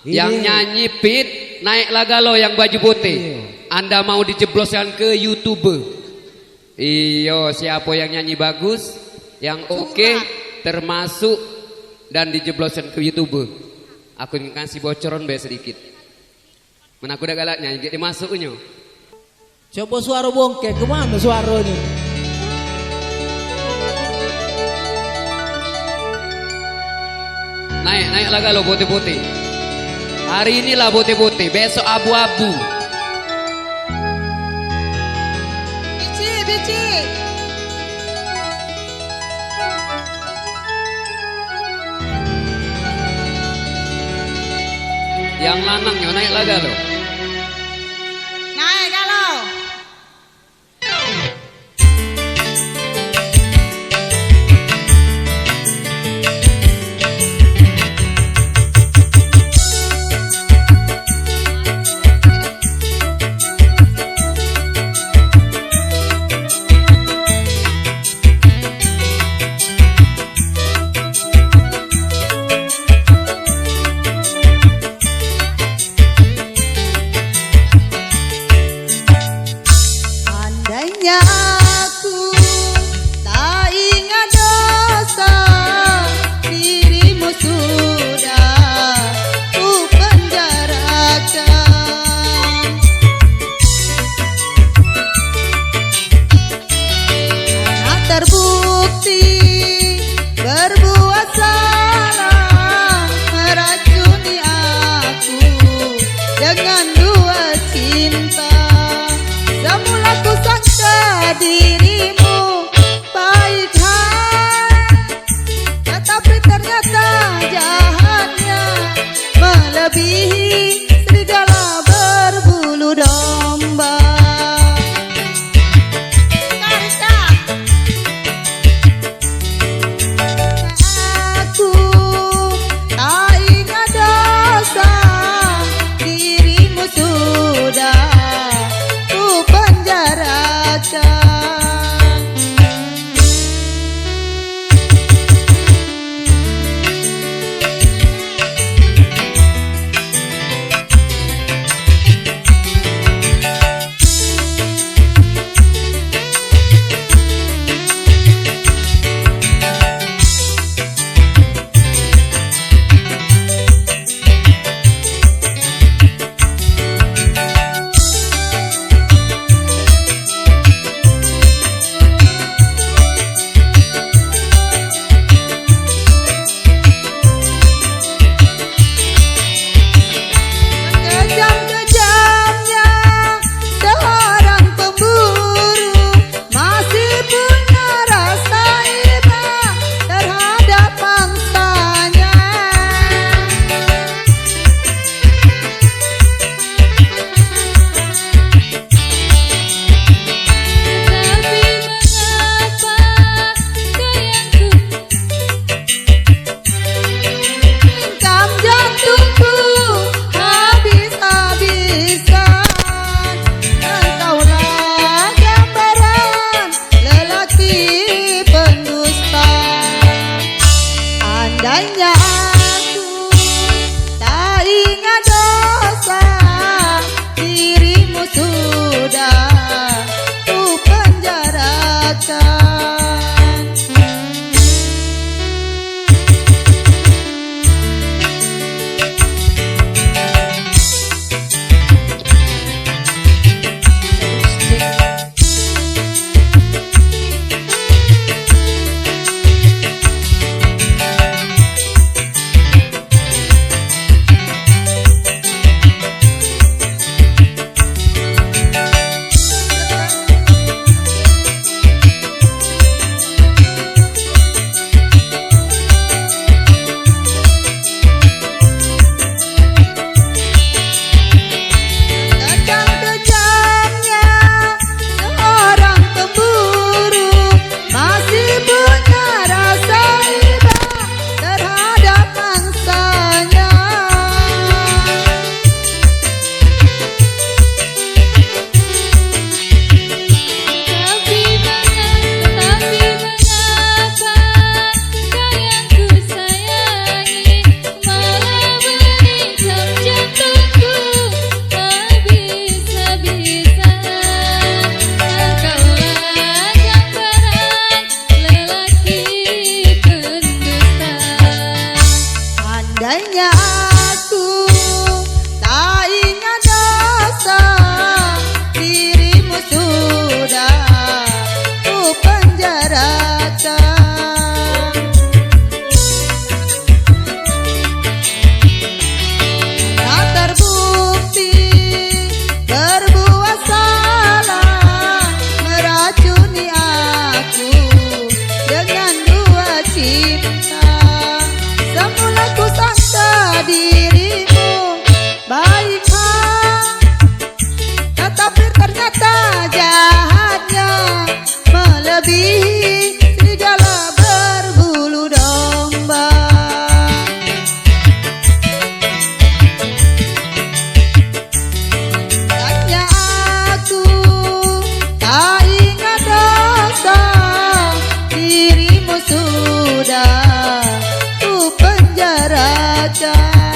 Yang nyanyi Pit, naiklah galau yang baju putih. Anda mau dijebloskan ke YouTube. Iyo, siapa yang nyanyi bagus, yang oke, termasuk dan dijebloskan ke YouTube. Aku ingin kasih bocoran sedikit. Mana aku udah galaknya, jadi masuknya. Coba suara bongke, kemana suaranya? Naiklah galau putih-putih. Hari inilah putih-putih, besok abu-abu. Bici. Yang lanangnya naiklah galau. Naik galau. Andainya aku tak ingat dosa, dirimu sudah ku penjarakan. Tak terbukti berbuat salah, meracuni aku dengan dua cinta. Semula ku sangka dirimu baik tetapi ternyata jahatnya melebihi serigala berbulu domba. Hanya aku tak ingat dosa, dirimu sudah ku penjarakan.